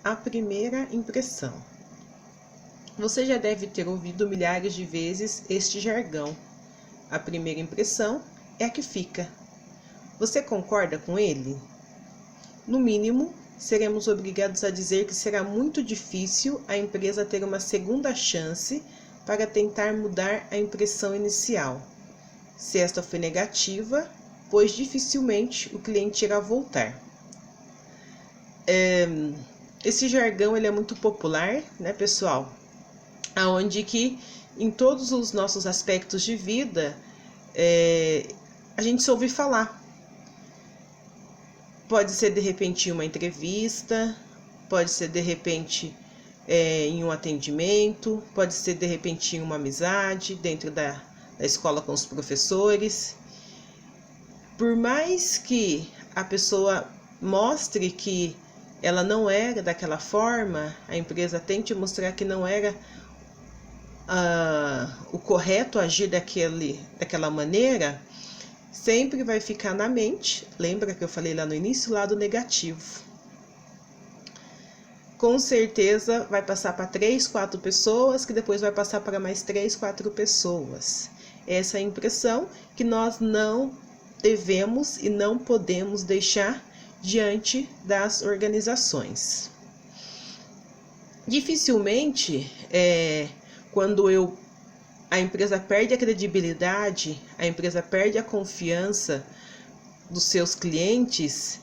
a primeira impressão. Você já deve ter ouvido milhares de vezes este jargão. A primeira impressão é a que fica. Você concorda com ele? No mínimo, seremos obrigados a dizer que será muito difícil a empresa ter uma segunda chance para tentar mudar a impressão inicial. Se esta foi negativa, pois dificilmente o cliente irá voltar. Esse jargão ele é muito popular, né, pessoal? Aonde que em todos os nossos aspectos de vida a gente ouve falar. Pode ser de repente em uma entrevista, pode ser de repente em um atendimento, pode ser de repente em uma amizade dentro da escola com os professores. Por mais que a pessoa mostre que ela não era daquela forma, a empresa tente mostrar que não era o correto agir daquela maneira, sempre vai ficar na mente, lembra que eu falei lá no início, o lado negativo. Com certeza vai passar para 3, 4 pessoas, que depois vai passar para mais 3, 4 pessoas. Essa é a impressão que nós não devemos e não podemos deixar diante das organizações. Dificilmente, quando a empresa perde a credibilidade, a empresa perde a confiança dos seus clientes,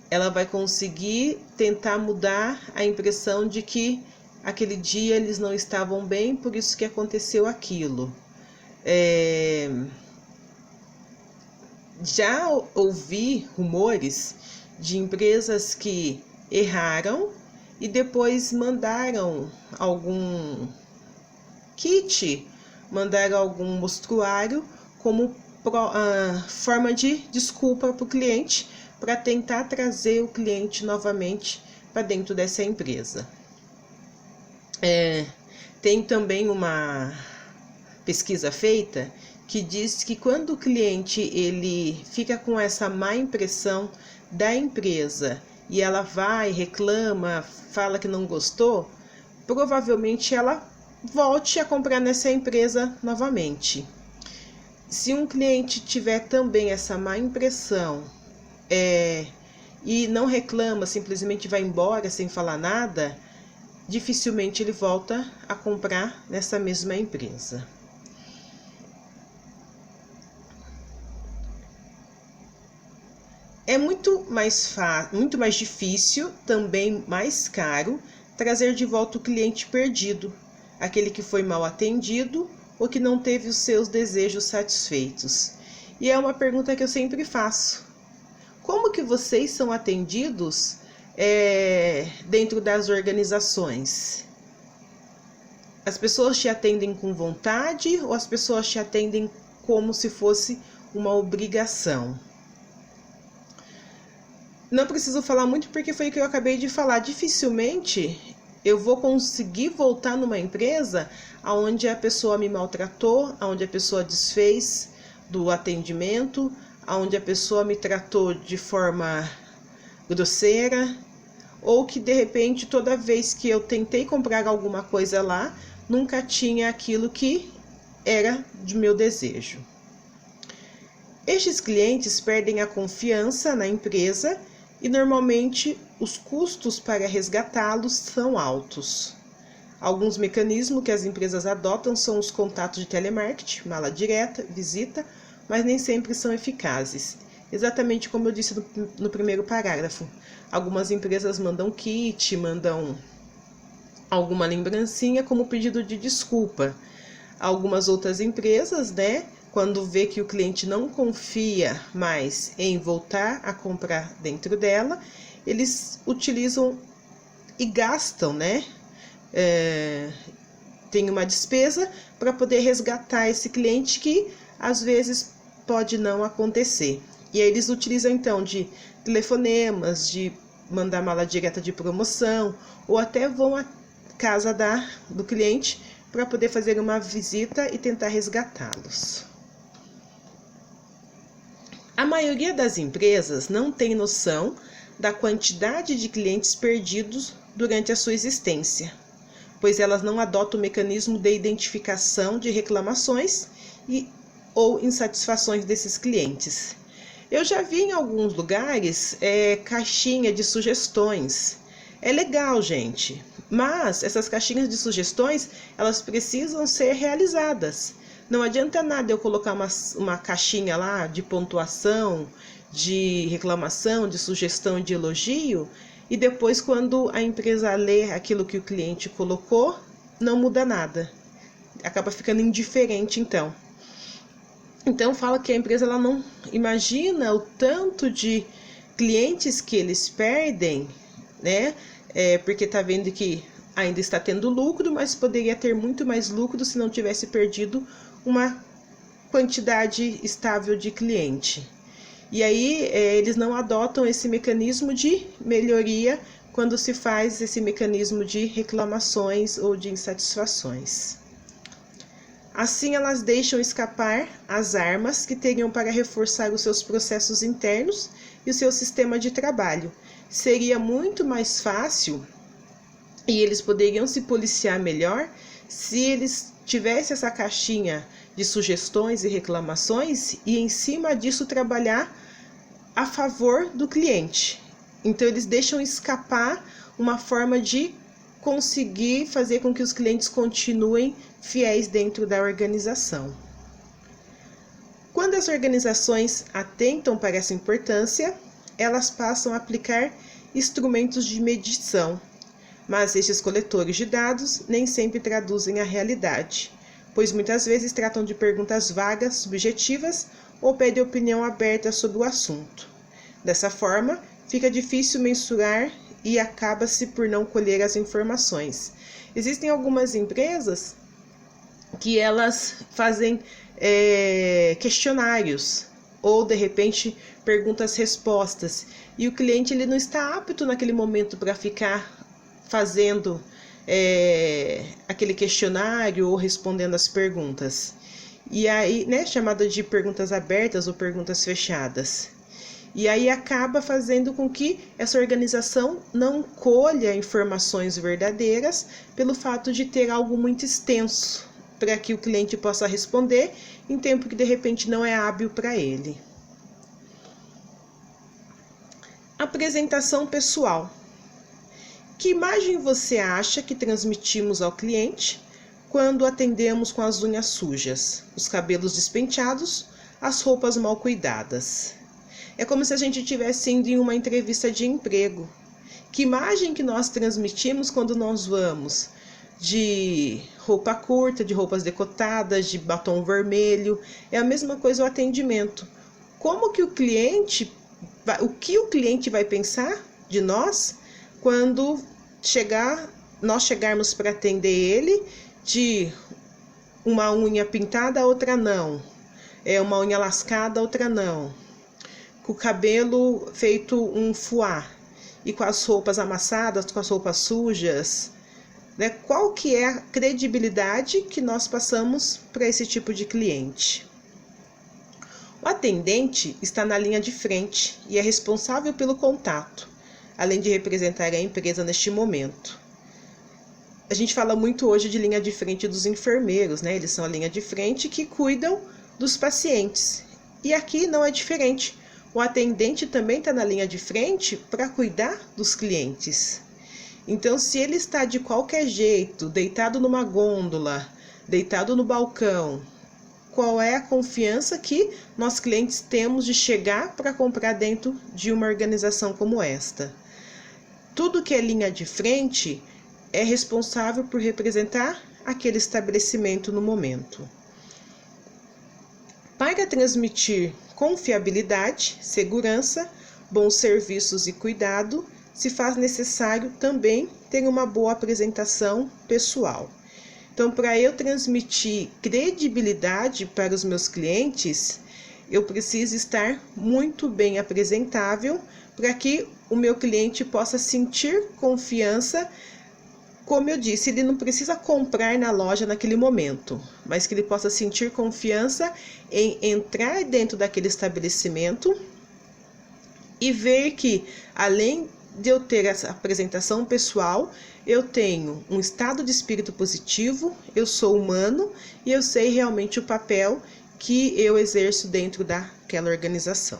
ela vai conseguir tentar mudar a impressão de que aquele dia eles não estavam bem, por isso que aconteceu aquilo. Já ouvi rumores de empresas que erraram e depois mandaram algum kit, mandaram algum mostruário como forma de desculpa para o cliente, para tentar trazer o cliente novamente para dentro dessa empresa. Tem também uma pesquisa feita que diz que quando o cliente ele fica com essa má impressão da empresa e ela vai, reclama, fala que não gostou, provavelmente ela volte a comprar nessa empresa novamente. Se um cliente tiver também essa má impressão e não reclama, simplesmente vai embora sem falar nada, dificilmente ele volta a comprar nessa mesma empresa. É muito mais difícil, também mais caro, trazer de volta o cliente perdido, aquele que foi mal atendido ou que não teve os seus desejos satisfeitos. E é uma pergunta que eu sempre faço. Como que vocês são atendidos dentro das organizações? As pessoas te atendem com vontade ou as pessoas te atendem como se fosse uma obrigação? Não preciso falar muito porque foi o que eu acabei de falar. Dificilmente eu vou conseguir voltar numa empresa onde a pessoa me maltratou, onde a pessoa desfez do atendimento, onde a pessoa me tratou de forma grosseira, ou que de repente toda vez que eu tentei comprar alguma coisa lá, nunca tinha aquilo que era de meu desejo. Estes clientes perdem a confiança na empresa e normalmente os custos para resgatá-los são altos. Alguns mecanismos que as empresas adotam são os contatos de telemarketing, mala direta, visita, mas nem sempre são eficazes. Exatamente como eu disse no primeiro parágrafo. Algumas empresas mandam kit, mandam alguma lembrancinha como pedido de desculpa. Algumas outras empresas, quando vê que o cliente não confia mais em voltar a comprar dentro dela, eles utilizam e gastam, tem uma despesa para poder resgatar esse cliente que às vezes pode não acontecer. E aí eles utilizam então de telefonemas, de mandar mala direta de promoção, ou até vão à casa do cliente para poder fazer uma visita e tentar resgatá-los. A maioria das empresas não tem noção da quantidade de clientes perdidos durante a sua existência, pois elas não adotam o mecanismo de identificação de reclamações ou insatisfações desses clientes. Eu já vi em alguns lugares caixinha de sugestões. É legal, gente, mas essas caixinhas de sugestões, elas precisam ser realizadas. Não adianta nada eu colocar uma caixinha lá de pontuação, de reclamação, de sugestão, de elogio, e depois quando a empresa lê aquilo que o cliente colocou, não muda nada. Acaba ficando indiferente, então. Então fala que a empresa ela não imagina o tanto de clientes que eles perdem, né? Porque está vendo que ainda está tendo lucro, mas poderia ter muito mais lucro se não tivesse perdido uma quantidade estável de cliente. E aí eles não adotam esse mecanismo de melhoria quando se faz esse mecanismo de reclamações ou de insatisfações. Assim, elas deixam escapar as armas que teriam para reforçar os seus processos internos e o seu sistema de trabalho. Seria muito mais fácil e eles poderiam se policiar melhor se eles tivessem essa caixinha de sugestões e reclamações e em cima disso trabalhar a favor do cliente. Então eles deixam escapar uma forma de conseguir fazer com que os clientes continuem fiéis dentro da organização. Quando as organizações atentam para essa importância, elas passam a aplicar instrumentos de medição, mas estes coletores de dados nem sempre traduzem a realidade, pois muitas vezes tratam de perguntas vagas, subjetivas ou pedem opinião aberta sobre o assunto. Dessa forma, fica difícil mensurar e acaba-se por não colher as informações. Existem algumas empresas que elas fazem questionários ou de repente perguntas-respostas e o cliente ele não está apto naquele momento para ficar fazendo aquele questionário ou respondendo as perguntas. E aí, né, chamada de perguntas abertas ou perguntas fechadas. E aí acaba fazendo com que essa organização não colha informações verdadeiras pelo fato de ter algo muito extenso para que o cliente possa responder em tempo que de repente não é hábil para ele. Apresentação pessoal. Que imagem você acha que transmitimos ao cliente quando atendemos com as unhas sujas, os cabelos despenteados, as roupas mal cuidadas? É como se a gente estivesse indo em uma entrevista de emprego. Que imagem que nós transmitimos quando nós vamos de roupa curta, de roupas decotadas, de batom vermelho? É a mesma coisa o atendimento. Como que o que o cliente vai pensar de nós quando nós chegarmos para atender ele de uma unha pintada, outra não, uma unha lascada, outra não, com o cabelo feito um fuá e com as roupas amassadas, com as roupas sujas, né? Qual que é a credibilidade que nós passamos para esse tipo de cliente? O atendente está na linha de frente e é responsável pelo contato, além de representar a empresa neste momento. A gente fala muito hoje de linha de frente dos enfermeiros, né? Eles são a linha de frente que cuidam dos pacientes. E aqui não é diferente. O atendente também está na linha de frente para cuidar dos clientes. Então, se ele está de qualquer jeito, deitado numa gôndola, deitado no balcão, qual é a confiança que nós clientes temos de chegar para comprar dentro de uma organização como esta? Tudo que é linha de frente é responsável por representar aquele estabelecimento no momento. Para transmitir confiabilidade, segurança, bons serviços e cuidado, se faz necessário também ter uma boa apresentação pessoal. Então, para eu transmitir credibilidade para os meus clientes, eu preciso estar muito bem apresentável para que o meu cliente possa sentir confiança. Como eu disse, ele não precisa comprar na loja naquele momento, mas que ele possa sentir confiança em entrar dentro daquele estabelecimento e ver que, além de eu ter essa apresentação pessoal, eu tenho um estado de espírito positivo, eu sou humano e eu sei realmente o papel que eu exerço dentro daquela organização.